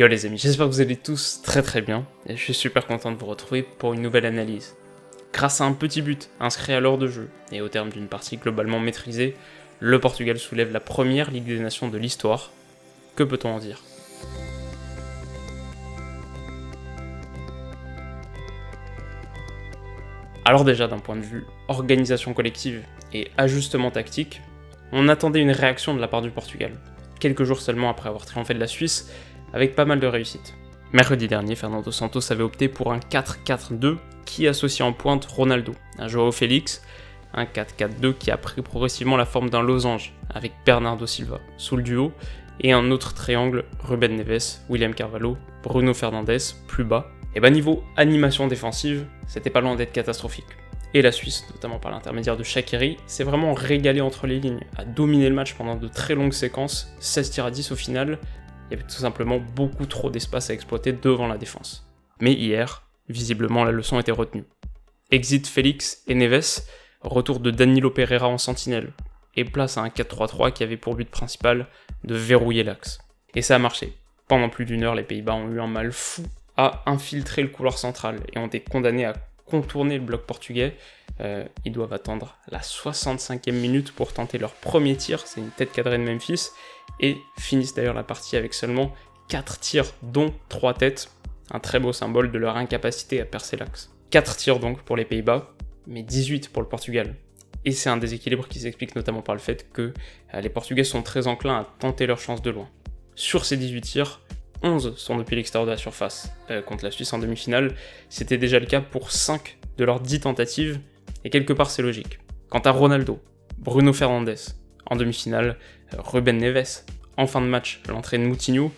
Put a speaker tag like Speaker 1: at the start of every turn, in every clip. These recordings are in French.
Speaker 1: Yo les amis, j'espère que vous allez tous très bien, et je suis super content de vous retrouver pour une nouvelle analyse. Grâce à un petit but inscrit à l'heure de jeu, et au terme d'une partie globalement maîtrisée, le Portugal soulève la première Ligue des Nations de l'histoire. Que peut-on en dire ? Alors déjà d'un point de vue organisation collective et ajustement tactique, on attendait une réaction de la part du Portugal, quelques jours seulement après avoir triomphé de la Suisse, avec pas mal de réussite. Mercredi dernier, Fernando Santos avait opté pour un 4-4-2 qui associe en pointe Ronaldo, un João Félix, un 4-4-2 qui a pris progressivement la forme d'un losange avec Bernardo Silva sous le duo et un autre triangle Ruben Neves, William Carvalho, Bruno Fernandes plus bas. Et niveau animation défensive, c'était pas loin d'être catastrophique. Et la Suisse, notamment par l'intermédiaire de Shaqiri, s'est vraiment régalée entre les lignes, a dominé le match pendant de très longues séquences, 16 tirs à 10 au final. Il y avait tout simplement beaucoup trop d'espace à exploiter devant la défense. Mais hier, visiblement la leçon était retenue. Exit Félix et Neves, retour de Danilo Pereira en sentinelle, et place à un 4-3-3 qui avait pour but principal de verrouiller l'axe. Et ça a marché. Pendant plus d'une heure, les Pays-Bas ont eu un mal fou à infiltrer le couloir central et ont été condamnés à contourner le bloc portugais. Ils doivent attendre la 65e minute pour tenter leur premier tir, c'est une tête cadrée de Memphis, et finissent d'ailleurs la partie avec seulement 4 tirs, dont 3 têtes, un très beau symbole de leur incapacité à percer l'axe. 4 tirs donc pour les Pays-Bas, mais 18 pour le Portugal. Et c'est un déséquilibre qui s'explique notamment par le fait que les Portugais sont très enclins à tenter leur chance de loin. Sur ces 18 tirs, 11 sont depuis l'extérieur de la surface. Contre la Suisse en demi-finale, c'était déjà le cas pour 5 de leurs 10 tentatives, et quelque part c'est logique. Quant à Ronaldo, Bruno Fernandes, en demi-finale, Ruben Neves, en fin de match, l'entrée de Moutinho,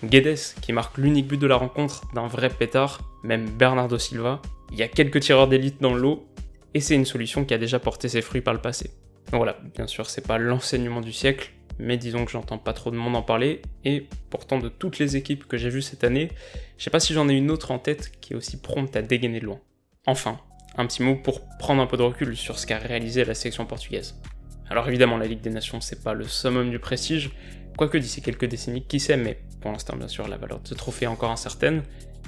Speaker 1: Guedes qui marque l'unique but de la rencontre d'un vrai pétard, même Bernardo Silva, il y a quelques tireurs d'élite dans le lot, et c'est une solution qui a déjà porté ses fruits par le passé. Donc voilà, bien sûr c'est pas l'enseignement du siècle, mais disons que j'entends pas trop de monde en parler, et pourtant de toutes les équipes que j'ai vues cette année, je sais pas si j'en ai une autre en tête qui est aussi prompte à dégainer de loin. Enfin, un petit mot pour prendre un peu de recul sur ce qu'a réalisé la sélection portugaise. Alors évidemment la Ligue des Nations c'est pas le summum du prestige, quoique d'ici quelques décennies qui sait, mais pour l'instant bien sûr la valeur de ce trophée est encore incertaine.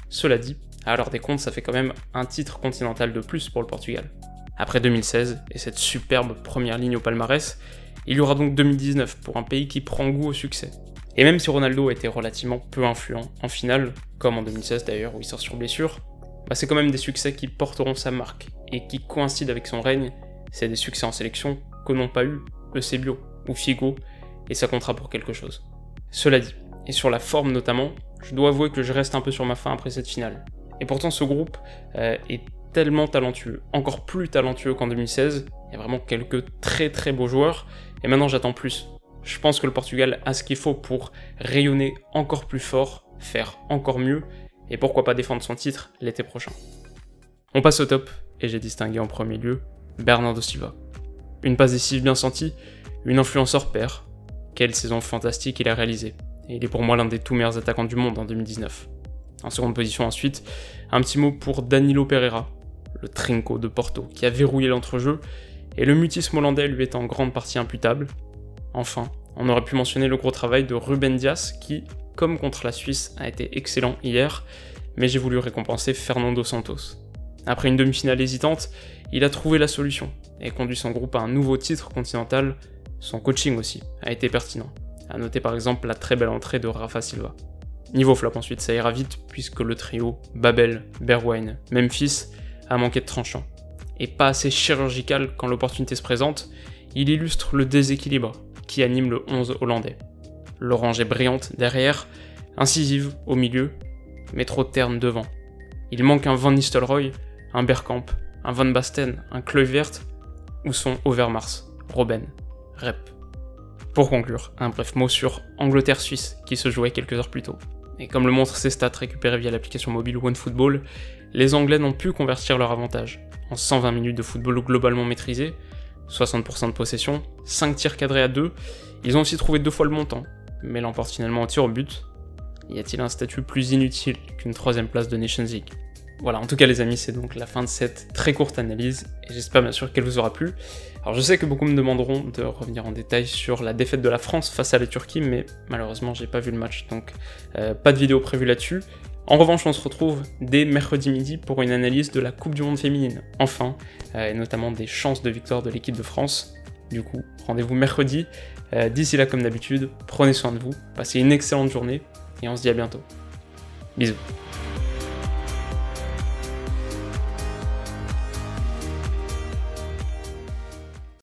Speaker 1: Cela dit, à l'heure des comptes ça fait quand même un titre continental de plus pour le Portugal. Après 2016 et cette superbe première ligne au palmarès, il y aura donc 2019 pour un pays qui prend goût au succès. Et même si Ronaldo a été relativement peu influent en finale, comme en 2016 d'ailleurs où il sort sur blessure, c'est quand même des succès qui porteront sa marque et qui coïncident avec son règne. C'est des succès en sélection que n'ont pas eu Eusebio ou Figo, et ça comptera pour quelque chose. Cela dit, et sur la forme notamment, je dois avouer que je reste un peu sur ma faim après cette finale. Et pourtant ce groupe est tellement talentueux, encore plus talentueux qu'en 2016, il y a vraiment quelques très beaux joueurs, et maintenant j'attends plus. Je pense que le Portugal a ce qu'il faut pour rayonner encore plus fort, faire encore mieux, et pourquoi pas défendre son titre l'été prochain. On passe au top, et j'ai distingué en premier lieu Bernardo Silva. Une passe décisive bien sentie, une influence hors pair. Quelle saison fantastique il a réalisée, et il est pour moi l'un des tout meilleurs attaquants du monde en 2019. En seconde position ensuite, un petit mot pour Danilo Pereira, le trinco de Porto, qui a verrouillé l'entrejeu, et le mutisme hollandais lui est en grande partie imputable. Enfin, on aurait pu mentionner le gros travail de Ruben Dias, qui, comme contre la Suisse, a été excellent hier, mais j'ai voulu récompenser Fernando Santos. Après une demi-finale hésitante, il a trouvé la solution, et conduit son groupe à un nouveau titre continental. Son coaching aussi a été pertinent. À noter par exemple la très belle entrée de Rafa Silva. Niveau flop ensuite, ça ira vite, puisque le trio Babel, Bergwijn, Memphis a manqué de tranchant. Et pas assez chirurgical quand l'opportunité se présente, il illustre le déséquilibre qui anime le 11 hollandais. L'orange est brillante derrière, incisive au milieu, mais trop terne devant. Il manque un Van Nistelrooy, un Bergkamp, un Van Basten, un Kluivert, ou son Overmars, Robben, Rep. Pour conclure, un bref mot sur Angleterre-Suisse, qui se jouait quelques heures plus tôt. Et comme le montrent ces stats récupérées via l'application mobile OneFootball, les Anglais n'ont pu convertir leur avantage. En 120 minutes de football globalement maîtrisé, 60% de possession, 5 tirs cadrés à 2, ils ont aussi trouvé 2 fois le montant, mais l'emportent finalement au tir au but. Y a-t-il un statut plus inutile qu'une 3ème place de Nations League ? Voilà, en tout cas les amis, c'est donc la fin de cette très courte analyse, et j'espère bien sûr qu'elle vous aura plu. Alors je sais que beaucoup me demanderont de revenir en détail sur la défaite de la France face à la Turquie, mais malheureusement j'ai pas vu le match, donc pas de vidéo prévue là-dessus. En revanche, on se retrouve dès mercredi midi pour une analyse de la Coupe du Monde féminine, enfin, et notamment des chances de victoire de l'équipe de France. Du coup, rendez-vous mercredi. D'ici là, comme d'habitude, prenez soin de vous, passez une excellente journée, et on se dit à bientôt. Bisous.